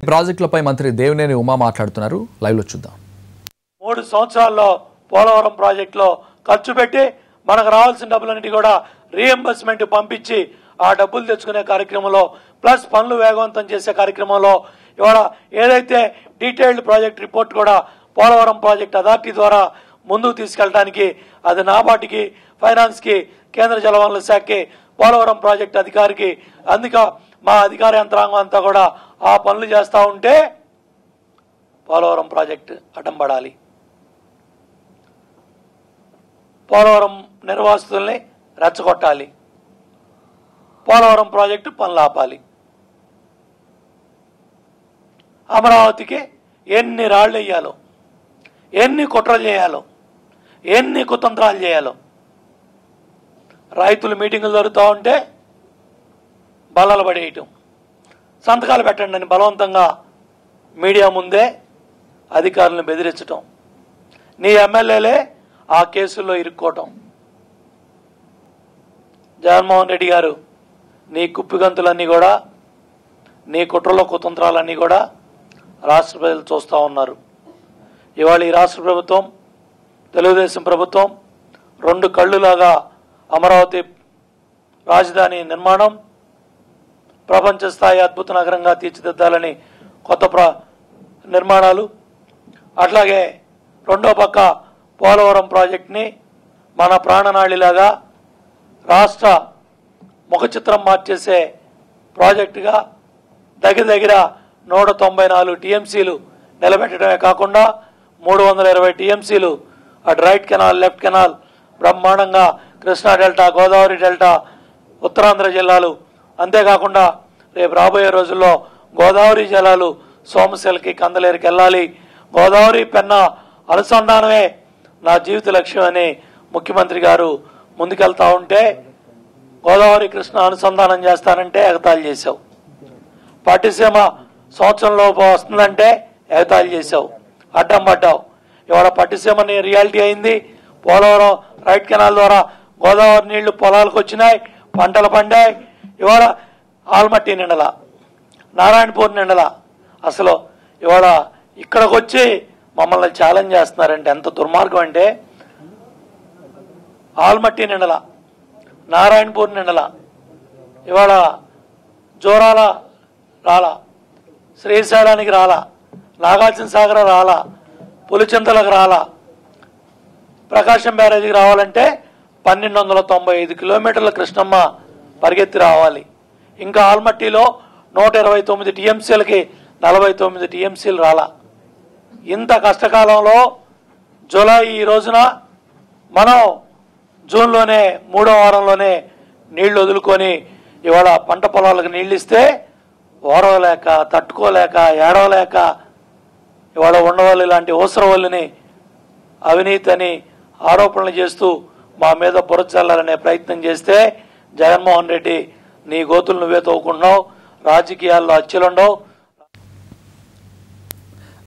ప్రాజెక్టులపై మంత్రి దేవినేని ఉమా మాట్లాడుతున్నారు. లైవ్ లో చూద్దాం. 3 సంవత్సరాల్లో పోలవరం ప్రాజెక్టులో ఖర్చు పెట్టి మనకు రావాల్సిన డబ్బులన్నిటి కూడా రీఎంబర్స్మెంట్ పంపించి ఆ డబ్బులు తెచ్చుకునే కార్యక్రమంలో ప్లస్ పనులు వేగవంతం చేసే కార్యక్రమంలో ఇవాళ ఏదైతే డీటెయిల్డ్ ప్రాజెక్ట్ రిపోర్ట్ కూడా పోలవరం ప్రాజెక్ట్ అథారిటీ ద్వారా ముందుకు తీసుకెళ్ళడానికి అది నాబార్డుకి, ఫైనాన్స్కి, కేంద్ర జలవనరుల శాఖకి, పోలవరం ప్రాజెక్ట్ అధికారికి అందుక మా అధికార యంత్రాంగం అంతా కూడా ఆ పనులు చేస్తూ ఉంటే పోలవరం ప్రాజెక్టు అడ్డం పడాలి. పోలవరం నిర్వాసితుల్ని రెచ్చగొట్టాలి. పోలవరం ప్రాజెక్టు పనులు ఆపాలి. అమరావతికి ఎన్ని రాళ్ళు వేయాలో, ఎన్ని కుట్రలు చేయాలో, ఎన్ని కుతంత్రాలు చేయాలో. రైతులు మీటింగులు జరుగుతూ ఉంటే బలాలు పడేయటం, సంతకాలు పెట్టండి అని బలవంతంగా మీడియా ముందే అధికారులను బెదిరించటం, నీ ఎమ్మెల్యేలే ఆ కేసుల్లో ఇరుక్కోవటం. జగన్మోహన్ రెడ్డి గారు నీ కుప్పిగంతులన్నీ కూడా, నీ కుట్రలో కుతంత్రాలన్నీ కూడా రాష్ట్ర ప్రజలు చూస్తూ ఉన్నారు. ఇవాళ ఈ రాష్ట్ర ప్రభుత్వం, తెలుగుదేశం ప్రభుత్వం 2 కళ్ళులాగా అమరావతి రాజధాని నిర్మాణం ప్రపంచ స్థాయి అద్భుత నగరంగా తీర్చిదిద్దాలని కొత్త నిర్మాణాలు, అట్లాగే రెండో పక్క పోలవరం ప్రాజెక్ట్ని మన ప్రాణనాళిలాగా రాష్ట్ర ముఖ చిత్రం మార్చేసే ప్రాజెక్టుగా దగ్గర 194 టీఎంసీలు నిలబెట్టడమే కాకుండా 320 టీఎంసీలు అటు రైట్ కెనాల్, లెఫ్ట్ కెనాల్ బ్రహ్మాండంగా కృష్ణా డెల్టా, గోదావరి డెల్టా, ఉత్తరాంధ్ర జిల్లాలు, అంతేకాకుండా రేపు రాబోయే రోజుల్లో గోదావరి జలాలు సోమశిలకి, కందలేరుకి వెళ్ళాలి. గోదావరి పెన్నా అనుసంధానమే నా జీవిత లక్ష్యం అని ముఖ్యమంత్రి గారు ముందుకెళ్తా ఉంటే గోదావరి కృష్ణ అనుసంధానం చేస్తానంటే ఎగతాళి చేశావు. పట్టిసీమ సంవత్సరంలోపు వస్తుందంటే ఎగతాళి చేశావు, అడ్డం పడ్డావు. ఇవాళ పట్టిసీమని రియాలిటీ అయింది. పోలవరం రైట్ కెనాల్ ద్వారా గోదావరి నీళ్లు పొలాలకు వచ్చినాయి, పంటలు పండాయి. ఇవాళ ఆల్మట్టి నిండల, నారాయణపూర్ నిండల. అసలు ఇవాళ ఇక్కడికి వచ్చి మమ్మల్ని ఛాలెంజ్ చేస్తున్నారంటే ఎంత దుర్మార్గం అంటే, ఆల్మట్టి నిండల, నారాయణపూర్ నిండల, ఇవాళ జోరాల రాలా, శ్రీశైలానికి రాలా, నాగార్జున సాగర్ రాలా, పులిచింతలకు రాలా. ప్రకాశం బ్యారేజీకి రావాలంటే 1295 కిలోమీటర్ల కృష్ణమ్మ పరిగెత్తి రావాలి. ఇంకా ఆల్మట్టిలో 129 టీఎంసీలకి 49 టీఎంసీలు రాలా. ఇంత కష్టకాలంలో జూలై ఈ రోజున మనం జూన్లోనే 3వ వారంలోనే నీళ్లు వదులుకొని ఇవాళ పంట పొలాలకు నీళ్ళు ఇస్తే ఓరవలేక, తట్టుకోలేక, ఏడవలేక ఇవాళ ఉండవల్లి లాంటి ఊసరవల్లిని అవినీతి అని ఆరోపణలు చేస్తూ మా మీద బురద చల్లాలనే ప్రయత్నం చేస్తే జగన్మోహన్ రెడ్డి నీ గోతులు నువ్వే తవ్వుకుంటున్నావు. రాజకీయాల్లో అచ్చులుండవు.